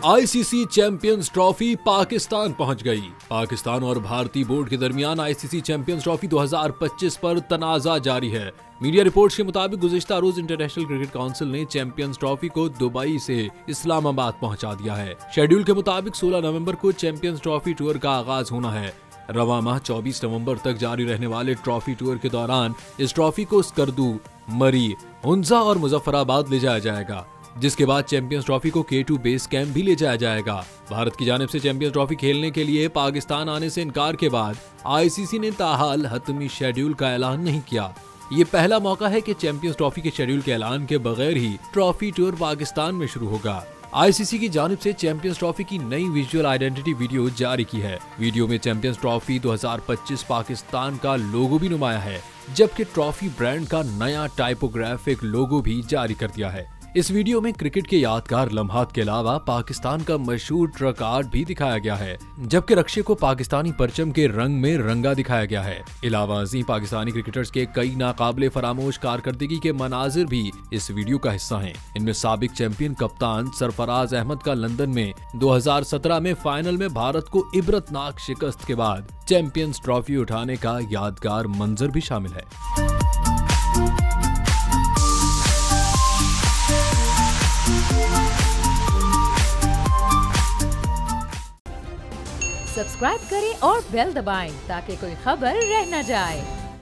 ICC champions trophy Pakistan पहुंच गई। पाकिस्तान और भारतीय बोर्ड के दरमियान आईसीसी चैंपियंस ट्रॉफी 2025 पर तनाजा जारी है। मीडिया रिपोर्ट्स के मुताबिक गुज़िश्ता रोज इंटरनेशनल क्रिकेट काउंसिल ने चैंपियंस ट्रॉफी को दुबई से इस्लामाबाद पहुंचा दिया है। शेड्यूल के मुताबिक 16 नवंबर को चैंपियंस ट्रॉफी टूर का आगाज होना है। रवा माह 24 नवंबर तक जारी रहने वाले ट्रॉफी टूर के दौरान इस ट्रॉफी को स्कर्दू, मरी, हुंजा और मुजफ्फराबाद ले जाया जाएगा, जिसके बाद चैंपियंस ट्रॉफी को K2 बेस कैंप भी ले जाया जाएगा। भारत की जानिब से चैंपियंस ट्रॉफी खेलने के लिए पाकिस्तान आने से इनकार के बाद आईसीसी ने ताहाल हतमी शेड्यूल का ऐलान नहीं किया। ये पहला मौका है कि चैंपियंस ट्रॉफी के शेड्यूल के ऐलान के बगैर ही ट्रॉफी टूर पाकिस्तान में शुरू होगा। आईसीसी की जानिब से चैंपियंस ट्रॉफी की नई विजुअल आइडेंटिटी वीडियो जारी की है। वीडियो में चैंपियंस ट्रॉफी 2025 पाकिस्तान का लोगो भी नुमाया है, जबकि ट्रॉफी ब्रांड का नया टाइपोग्राफिक लोगो भी जारी कर दिया है। इस वीडियो में क्रिकेट के यादगार लम्हात के अलावा पाकिस्तान का मशहूर ट्रक आर्ट भी दिखाया गया है, जबकि रक्षे को पाकिस्तानी परचम के रंग में रंगा दिखाया गया है। इलावाजी पाकिस्तानी क्रिकेटर्स के कई नाकाबिले फरामोश कारकर्दगी के मनाजिर भी इस वीडियो का हिस्सा हैं। इनमें साबिक चैंपियन कप्तान सरफराज अहमद का लंदन में 2017 में फाइनल में भारत को इबरतनाक शिकस्त के बाद चैंपियंस ट्रॉफी उठाने का यादगार मंजर भी शामिल है। सब्सक्राइब करें और बेल दबाएं ताकि कोई खबर रह न जाए।